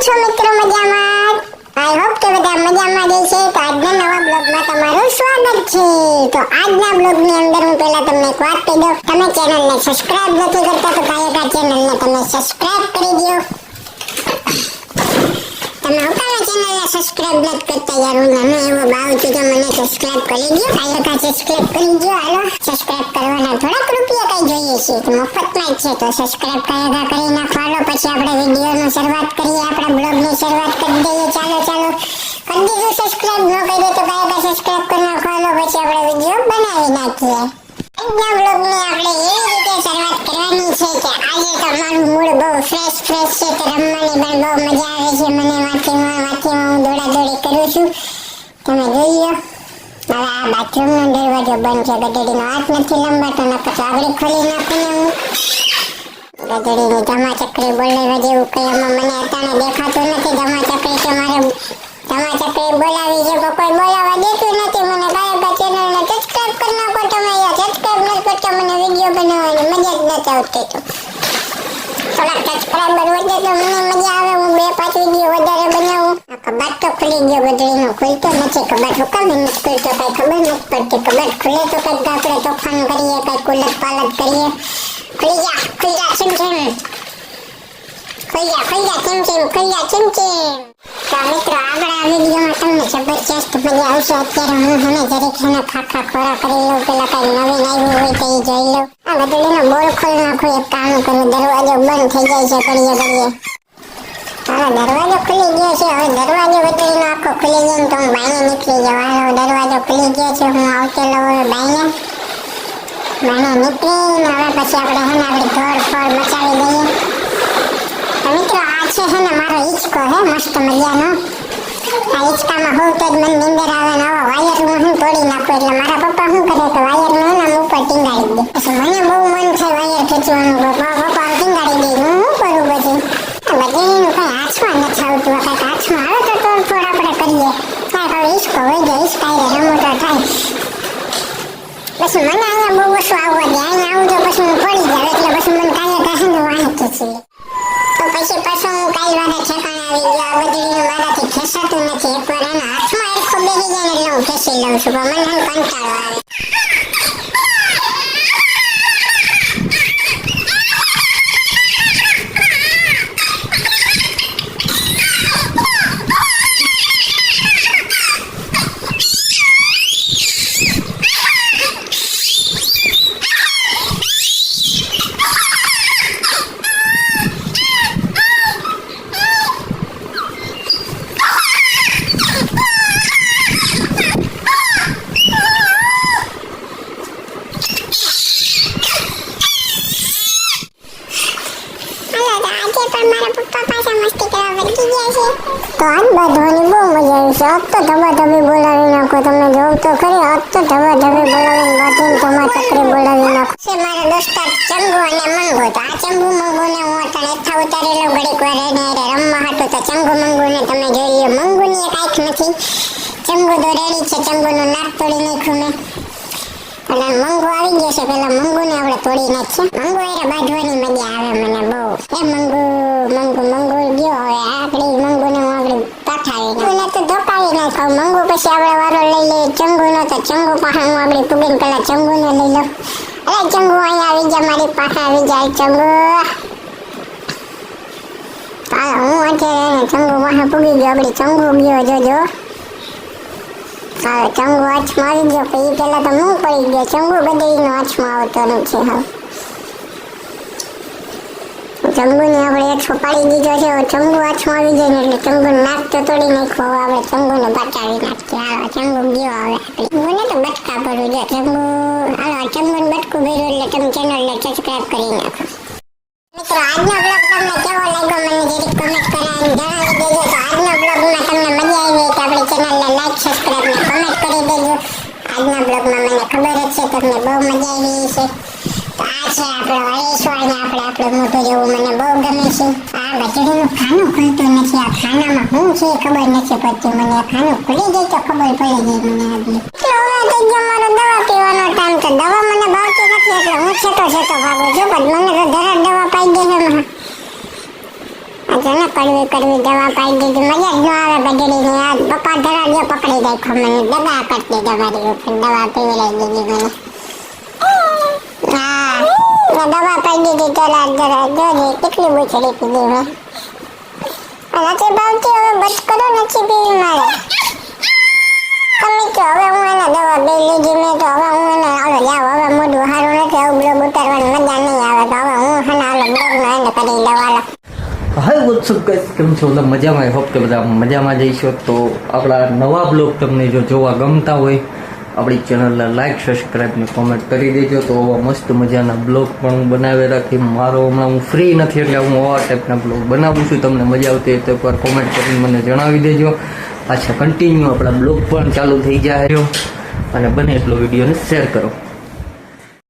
છો મિત્રો મજામાં? આઈ હોપ કે બધા મજામાં જ છે. તો આજના નવા બ્લોગમાં તમારું સ્વાગત છે. તો આજના બ્લોગની અંદર હું પહેલા તમને એક વાત કહી દઉં. તમે ચેનલને સબસ્ક્રાઇબ નથી કરતા તો કાયકા ચેનલને તમે સબસ્ક્રાઇબ કરી દો. તમે હોતા ચેનલને સબસ્ક્રાઇબ નથી કરતા યાર, હું મને એવો ભાવ છે કે મને સબસ્ક્રાઇબ કરી દો. કાયકા સબસ્ક્રાઇબ કરી દો. હાલો સબસ્ક્રાઇબ કરવાના થોડાક રૂપિયા કઈ જોઈએ છે, તો મફતમાં જ છે. તો સબસ્ક્રાઇબ કાયકા કરી નાખવાનો. પછી આપણે વિડિયોની શરૂઆત કરીએ, આપણા બ્લોગની શરૂઆત કરી દઈએ. ચાલો કરી દીધું સબસ્ક્રાઇબ? ન કરી દે તો કાયકા સબસ્ક્રાઇબ કરી નાખવાનો. પછી આપણે વિડિયો બનાવી નાખીએ. આજના બ્લોગની આપણે એવી રીતે શરૂઆત કરવાની છે કે આજે તો મારું મૂડ બહુ ફ્રેશ છે. તો રમવાની પણ બહુ મજા આવે છે મને. વાંચીમાં હું દોડાદોડી કરું છું, તમે જોઈ લો. હવે આ બાથરૂમનો દરવાજો બંધ છે. ગધેડીનો હાથ નથી લંબાતો, નકર તો આગળ ખોલી નાખું ને હું. ગધેડીની ધમાચકડી બોલાવવા જેવું કંઈ આમાં મને અત્યારે દેખાતું નથી. ધમાચકડી તો મારે ધમાચકડી બોલાવી છે, પણ કોઈ બોલાવવા દેતું નથી મને. કાયકા ચેનલને સબસ્ક્રાઇબ કરી નાખો તમે. સબસ્ક્રાઇબ નથી કરતા, મને વિડીયો બનાવવાની મજા જ નથી આવતી. તો થોડાક સબસ્ક્રાઇબર વધે તો મને મજા આવે, હું 2-5 વિડીયો વધારે બનાવું. આ કબાટ તો ખુલી ગયો, ગધેડીનો ખુલતો નથી. કબાટ હુકામ નથી ખુલતો, કઈ ખબર નથી પડતી. કબાટ ખુલે તો કઈક આપણે તોફાન કરીએ, કઈક ઉલટ પાલટ કરીએ. ખુલી જા ચમચમ, ખુલી જા ચમચમ. તો મિત્રો આગળ આ વિડીયોમાં તમને જબરજસ્ત મજા આવશે. અત્યારે હું જરીક ખાખા ખોરા કરી લઉં. પેલા કઈ નવીન આવ્યું હોય તો એ જોઈ લઉં. આ ગધેડીનો બોલ ખોલી નાખું, એક કામ કરું. દરવાજો બંધ થઈ જાય છે ઘડીએ. હવે દરવાજો ખુલી ગયો છે. હવે દરવાજો ગધેડીનો આખો ખુલી ગયો ને તો હું બાઈને નીકળી જાઉં. દરવાજો ખુલી ગયો છે, હું આવતી લઉં બાઈને નીકળીને. હવે પછી આપણે આપણી ધોડ મચાવી દઈએ. મિત્રો આ છે મારો હિંચકો હે, મસ્ત મજાનો. આ હિંચકામાં હું તો જ મને નીંદર આવે ને. આવા વાયર હું તોડી નાખું. એટલે મારા પપ્પા શું કરે કે વાયરને ઉપર ટીંગાડી દે. પછી મને બહુ મન થાય વાયર ખેંચવાનું. પપ્પા ટીંગાડી દે. હું શું કરું પછી? બધી કઈ હાથમાં નથી આવતું. કઈક હાથમાં આવે તો તોડફોડ આપણે કરીએ. કાંઈક હવે હિંચકો હોય જાય, હિંચકાઈ રમતો થાય. પછી મને અહીંયા બહુ ઓછું આવવા દે. અહીંયા આવું તો પછી હું પડી જાઉં. એટલે પછી મને કાયકા વાંચે છે. તો પછી પાછું હું કાલ વાળા ઠેકાણે આવી ગયો. આ ગધેડીનું મારાથી ખેંચાતું નથી. એકવાર એના હાથમાં એરખો બેસી જાય ને એટલે હું ખેંચી લઉં છું, પણ મને કંટાળો આવે. તો આજ બાંધવાની બહુ મજા આવી છે. આજ તો ધબાધબી બોલાવી નાખો. તમે જોવ તો ખરી, આજ તો ધબાધબી બોલાવીને બાંધીને ધમાચકડી બોલાવી નાખો છે. મારા દોસ્તાર ચંગુ અને મંગુ. તો આ ચંગુ મંગુને હું અત્યારે એથા ઉતારેલો ઘડીક વાર એને રમવા હાટું. તો ચંગુ મંગુને તમે જોઈ લો. મંગુની એક આંખ નથી. ચંગુ તો રેડી છે. ચંગુનું નાક તોડી નાખ્યું મેં. એટલે મંગુ આવી ગયો છે. પેલા મંગુને આપણે તોડી નાખીએ. મંગુ એને બાંધવાની મજા આવે મને બહુ. એ મંગુ ગયો. હવે આકડી મંગુને હું આગળ પાઠાવી નાખું તો ધોકાવી નાખાવ. મંગુ પછી આપણે વારો લઈ લઈએ ચંગુનો. તો ચંગુ પાસે હું આગળ પૂગીને પેલા ચંગુને લઈ લઉં. અરે ચંગુ અહીંયા આવી જા, મારી પાસે આવી જાય ચંગુ. હું અત્યારે ચંગુ પાસે પૂગી ગયો. આગળ ચંગુ ગયો જોજો. હવે ચંગુ હાથમાં આવી ગયો. પછી પેલા તો હું પડી ગયો. ચંગુ ગધેડીનો હાથમાં આવતો નથી. હવે ચંગુને આપણે એકસો પાડી દીધો છે. ચંગુ હાથમાં આવી જાય ને એટલે ચંગુનું નાક તો તોડી નાખવું. હવે આપણે ચંગુને બચાવી નાખીએ. હાલો ચંગુ ગયો. હવે મને તો બટકા ભરવું છે. ચંગુને બટકું ભર્યું એટલે તમે ચેનલને સબસ્ક્રાઇબ કરી નાખો. મિત્રો આજનો બ્લોગ તમને કેવો લાગ્યો મને જરીક કમેન્ટ કરીને જણાવી દેજો. તો આજના બ્લોગમાં તમને મજા આવી હોય તો આપણી ચેનલને લાઈક સબસ્ક્રાઇબ ને કમેન્ટ કરી દેજો. આજના બ્લોગમાં મને ખબર જ છે તમને બહુ મજા આવી છે. તો આ છે આપણો હરેશ્વર ને આપણું મોટું જેવું મને બહુ ગમે છે. આ ગધેડીનું ખાનું ખુલતું નથી. આ ખાનામાં શું છે ખબર નથી પડતી મને. આ ખાનું ખુલી જાય તો ખબર પડી જાય મને. આગળ હવે થઈ ગયો મારો દવા પીવાનો ટાઈમ. તો દવા મને ભાવતી નથી એટલે હું છેટો ભાગું છું. પણ મને તો દવા પાઈ દે છે. ને કડવી કડવી દવા પાઈ દીધી, મજા જ ન આવે ગઢડીને. આ પપ્પા ધરાડ્યો પકડી રાખ્યો મને, દગા કરતી દવારી ઉપર દવા પીવડાવી દીધી મને. હા દવા પાઈ દીધી જરા જરા, જોજે કેટલી બોચડી પીધી મેં. નથી ભાવતી હવે બસ કરો, નથી પીવી મારે. તમે તો હવે હું એને દવા બે લીધી મેં, તો હવે હું એને હાલો જાવ, હવે મોઢું સારું નથી, આવું બ્લોગ ઉતારવાની મજા નહીં આવે, તો હવે હું હને હાલો બ્લોગનો એને કરી દવા. હાય વોટ્સઅપ ગાઈસ, કેમ છો? બધા મજામાં? આઈ હોપ કે બધા મજામાં જઈશો. તો આપણા નવા બ્લોગ તમને જો જોવા ગમતા હોય, આપણી ચેનલને લાઈક સબસ્ક્રાઈબ ને કોમેન્ટ કરી દેજો. તો આવા મસ્ત મજાના બ્લોગ પણ હું બનાવી રાખી. મારો હમણાં હું ફ્રી નથી એટલે હું આવા ટાઈપના બ્લોગ બનાવું છું. તમને મજા આવતી હોય તો એકવાર કોમેન્ટ કરીને મને જણાવી દેજો. પાછા કન્ટિન્યુ આપણા બ્લોગ પણ ચાલુ થઈ જાય, અને બને એટલો વિડીયોને શેર કરો.